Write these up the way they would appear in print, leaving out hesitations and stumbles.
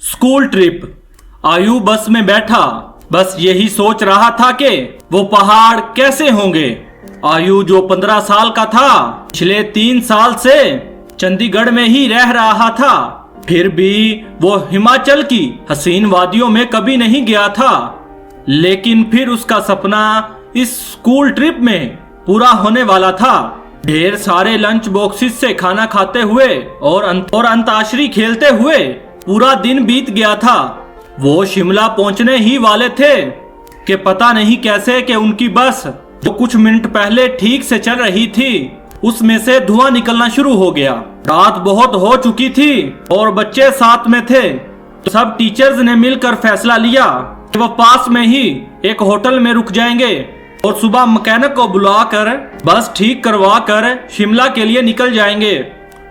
School trip. आयु बस में बैठा, बस यही सोच रहा था कि वो पहाड़ कैसे होंगे। आयु जो 15 साल का था, पिछले 3 साल से चंडीगढ़ में ही रह रहा था, फिर भी वो हिमाचल की हसीन वादियों में कभी नहीं गया था। लेकिन फिर उसका सपना इस स्कूल ट्रिप में पूरा होने वाला था। ढेर सारे लंच बॉक्सेस से खाना खाते हुए और अंताक्षरी खेलते हुए पूरा दिन बीत गया था। वो शिमला पहुंचने ही वाले थे कि पता नहीं कैसे कि उनकी बस जो कुछ मिनट पहले ठीक से चल रही थी, उसमें से धुआं निकलना शुरू हो गया। रात बहुत हो चुकी थी और बच्चे साथ में थे, तो सब टीचर्स ने मिलकर फैसला लिया कि वो पास में ही एक होटल में रुक जाएंगे और सुबह मैकेनिक को बुलाकर बस ठीक करवा कर शिमला के लिए निकल जाएंगे।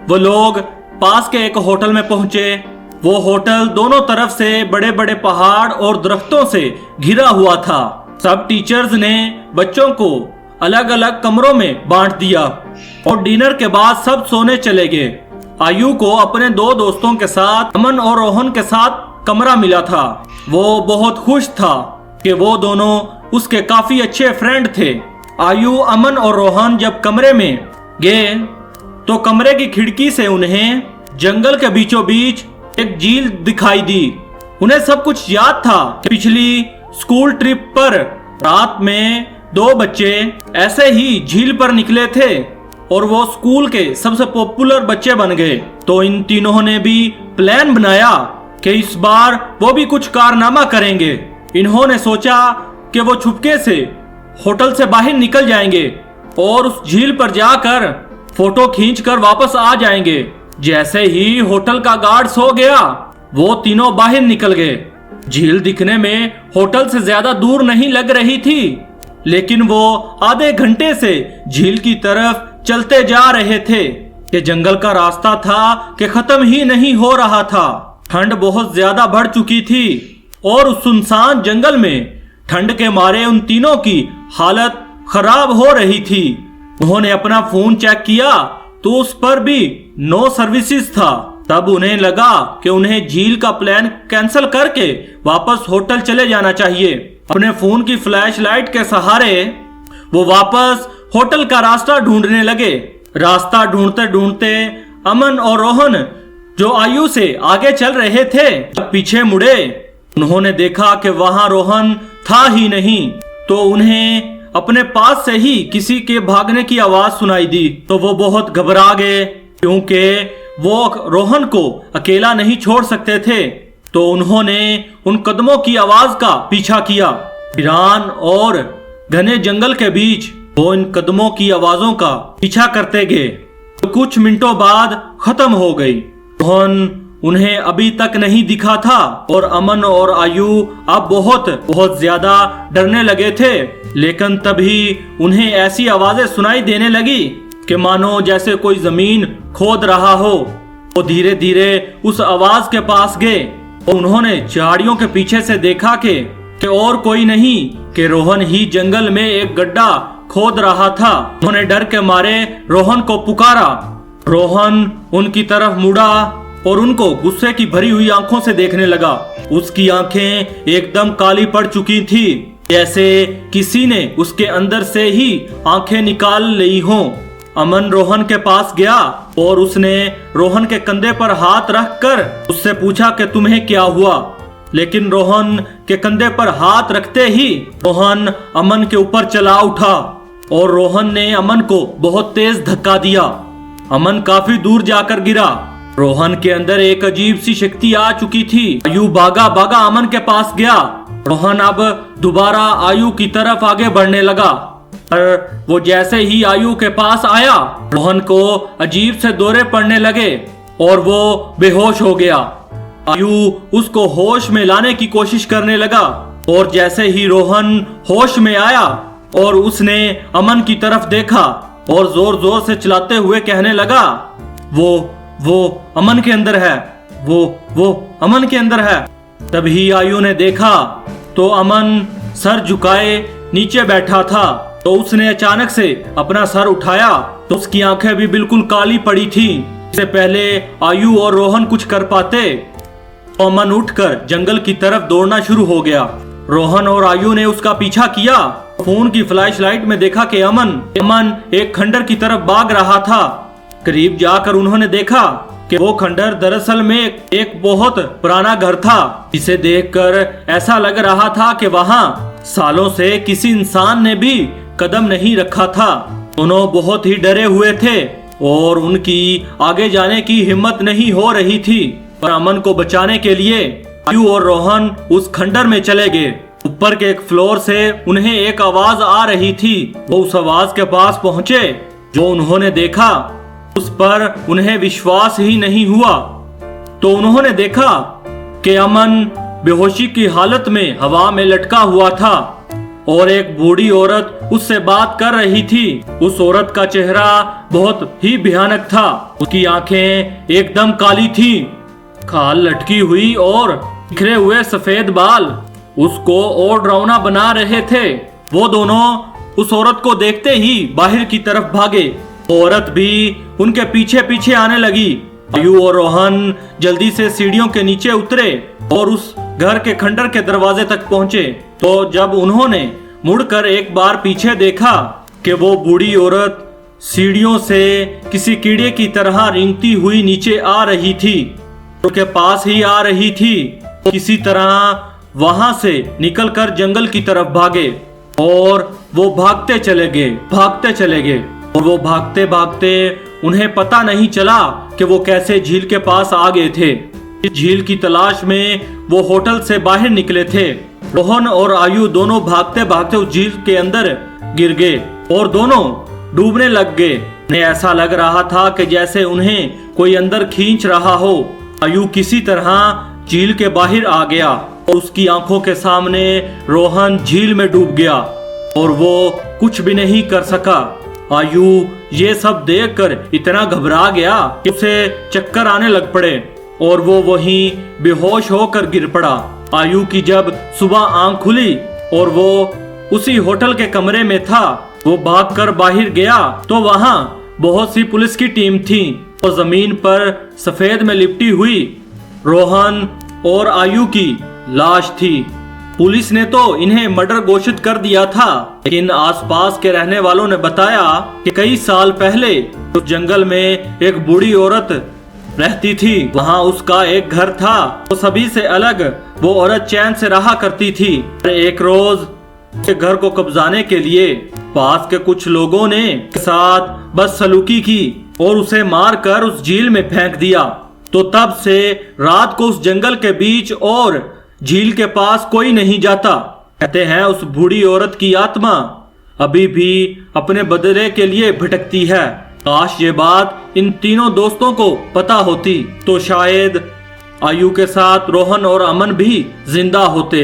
वो लोग पास के एक होटल में पहुंचे। वो होटल दोनों तरफ से बड़े बड़े पहाड़ और दरख्तों से घिरा हुआ था। सब टीचर्स ने बच्चों को अलग अलग कमरों में बांट दिया और डिनर के बाद सब सोने चले गए। आयु को अपने 2 दोस्तों के साथ, अमन और रोहन के साथ कमरा मिला था। वो बहुत खुश था कि वो दोनों उसके काफी अच्छे फ्रेंड थे। आयु, अमन और रोहन जब कमरे में गए तो कमरे की खिड़की से उन्हें जंगल के बीचों बीच एक झील दिखाई दी। उन्हें सब कुछ याद था कि पिछली स्कूल ट्रिप पर रात में 2 बच्चे ऐसे ही झील पर निकले थे और वो स्कूल के सबसे पॉपुलर बच्चे बन गए। तो इन तीनों ने भी प्लान बनाया कि इस बार वो भी कुछ कारनामा करेंगे। इन्होंने सोचा कि वो छुपके से होटल से बाहर निकल जाएंगे और उस झील पर जाकर फोटो खींचकर वापस आ जाएंगे। जैसे ही होटल का गार्ड सो गया, वो तीनों बाहर निकल गए। झील दिखने में होटल से ज्यादा दूर नहीं लग रही थी, लेकिन वो आधे घंटे से झील की तरफ चलते जा रहे थे कि जंगल का रास्ता था कि खत्म ही नहीं हो रहा था। ठंड बहुत ज्यादा बढ़ चुकी थी और उस सुनसान जंगल में ठंड के मारे उन तीनों की हालत खराब हो रही थी। उन्होंने अपना फोन चेक किया तो उस पर भी नो सर्विसेज था। तब उन्हें लगा कि उन्हें झील का प्लान कैंसिल करके वापस होटल चले जाना चाहिए। अपने फोन की फ्लैश लाइट के सहारे वो वापस होटल का रास्ता ढूंढने लगे। रास्ता ढूंढते ढूंढते अमन और रोहन जो आयु से आगे चल रहे थे, जब पीछे मुड़े उन्होंने देखा कि वहां रोहन था ही नहीं। तो उन्हें अपने पास से ही किसी के भागने की आवाज सुनाई दी। तो वो बहुत घबरा गए क्योंकि वो रोहन को अकेला नहीं छोड़ सकते थे। तो उन्होंने उन कदमों की आवाज का पीछा किया। वीरान और घने जंगल के बीच वो इन कदमों की आवाजों का पीछा करते गए। तो कुछ मिनटों बाद खत्म हो गई। रोहन उन्हें अभी तक नहीं दिखा था और अमन और आयु अब बहुत ज्यादा डरने लगे थे। लेकिन तभी उन्हें ऐसी आवाजें सुनाई देने लगी कि मानो जैसे कोई जमीन खोद रहा हो। वो धीरे धीरे उस आवाज के पास गए और उन्होंने झाड़ियों के पीछे से देखा कि और कोई नहीं कि रोहन ही जंगल में एक गड्ढा खोद रहा था। उन्होंने डर के मारे रोहन को पुकारा। रोहन उनकी तरफ मुड़ा और उनको गुस्से की भरी हुई आंखों से देखने लगा। उसकी आंखें एकदम काली पड़ चुकी थी, जैसे किसी ने उसके अंदर से ही आंखें निकाल ली हों। अमन रोहन के पास गया और उसने रोहन के कंधे पर हाथ रखकर उससे पूछा कि तुम्हें क्या हुआ। लेकिन रोहन के कंधे पर हाथ रखते ही रोहन अमन के ऊपर चला उठा और रोहन ने अमन को बहुत तेज धक्का दिया। अमन काफी दूर जाकर गिरा। रोहन के अंदर एक अजीब सी शक्ति आ चुकी थी। आयु भागा भागा अमन के पास गया। रोहन अब दोबारा आयु की तरफ आगे बढ़ने लगा, पर वो जैसे ही आयु के पास आया, रोहन को अजीब से दौरे पड़ने लगे और वो बेहोश हो गया। आयु उसको होश में लाने की कोशिश करने लगा और जैसे ही रोहन होश में आया और उसने अमन की तरफ देखा और जोर जोर से चिल्लाते हुए कहने लगा, वो अमन के अंदर है, वो अमन के अंदर है। तभी आयु ने देखा तो अमन सर झुकाए नीचे बैठा था। तो उसने अचानक से अपना सर उठाया तो उसकी आंखें भी बिल्कुल काली पड़ी थी। इससे पहले आयु और रोहन कुछ कर पाते, अमन उठकर जंगल की तरफ दौड़ना शुरू हो गया। रोहन और आयु ने उसका पीछा किया। फोन की फ्लैशलाइट में देखा कि अमन एक खंडर की तरफ भाग रहा था। करीब जाकर उन्होंने देखा कि वो खंडर दरअसल में एक बहुत पुराना घर था, जिसे देखकर ऐसा लग रहा था कि वहाँ सालों से किसी इंसान ने भी कदम नहीं रखा था। दोनों बहुत ही डरे हुए थे और उनकी आगे जाने की हिम्मत नहीं हो रही थी। पर अमन को बचाने के लिए आयु और रोहन उस खंडर में चले गए। ऊपर के एक फ्लोर से उन्हें एक आवाज आ रही थी। वो उस आवाज के पास पहुंचे। जो उन्होंने देखा उस पर उन्हें विश्वास ही नहीं हुआ। तो उन्होंने देखा कि अमन बेहोशी की हालत में हवा में लटका हुआ था और एक बूढ़ी औरत उससे बात कर रही थी। उस औरत का चेहरा बहुत ही भयानक था। उसकी आंखें एकदम काली थी, खाल लटकी हुई और बिखरे हुए सफेद बाल उसको और डरावना बना रहे थे। वो दोनों उस औरत को देखते ही बाहर की तरफ भागे। औरत भी उनके पीछे पीछे आने लगी। आयु और रोहन जल्दी से सीढ़ियों के नीचे उतरे और उस घर के खंडर के दरवाजे तक पहुंचे। तो जब उन्होंने मुड़कर एक बार पीछे देखा कि वो बूढ़ी औरत सीढ़ियों से किसी कीड़े की तरह रेंगती हुई नीचे आ रही थी, उनके पास ही आ रही थी। किसी तरह वहां से निकलकर जंगल की तरफ भागे और वो भागते चले गए और वो भागते भागते उन्हें पता नहीं चला कि वो कैसे झील के पास आ गए थे। इस झील की तलाश में वो होटल से बाहर निकले थे। रोहन और आयु दोनों भागते भागते उस झील के अंदर गिर गए और दोनों डूबने लग गए। उन्हें ऐसा लग रहा था कि जैसे उन्हें कोई अंदर खींच रहा हो। आयु किसी तरह झील के बाहर आ गया और उसकी आंखों के सामने रोहन झील में डूब गया और वो कुछ भी नहीं कर सका। आयु ये सब देखकर इतना घबरा गया कि उसे चक्कर आने लग पड़े और वो वहीं बेहोश होकर गिर पड़ा। आयु की जब सुबह आंख खुली और वो उसी होटल के कमरे में था, वो भागकर बाहर गया तो वहाँ बहुत सी पुलिस की टीम थी और जमीन पर सफेद में लिपटी हुई रोहन और आयु की लाश थी। पुलिस ने तो इन्हें मर्डर घोषित कर दिया था, लेकिन आसपास के रहने वालों ने बताया कि कई साल पहले उस जंगल में एक बूढ़ी औरत रहती थी। वहाँ उसका एक घर था। वो सभी से अलग वो औरत चैन से रहा करती थी। एक रोज उसके घर को कब्जाने के लिए पास के कुछ लोगों ने साथ बदसलूकी की और उसे मारकर उस झील में फेंक दिया। तो तब से रात को उस जंगल के बीच और झील के पास कोई नहीं जाता। कहते हैं उस बूढ़ी औरत की आत्मा अभी भी अपने बदले के लिए भटकती है। काश ये बात इन तीनों दोस्तों को पता होती तो शायद आयु के साथ रोहन और अमन भी जिंदा होते।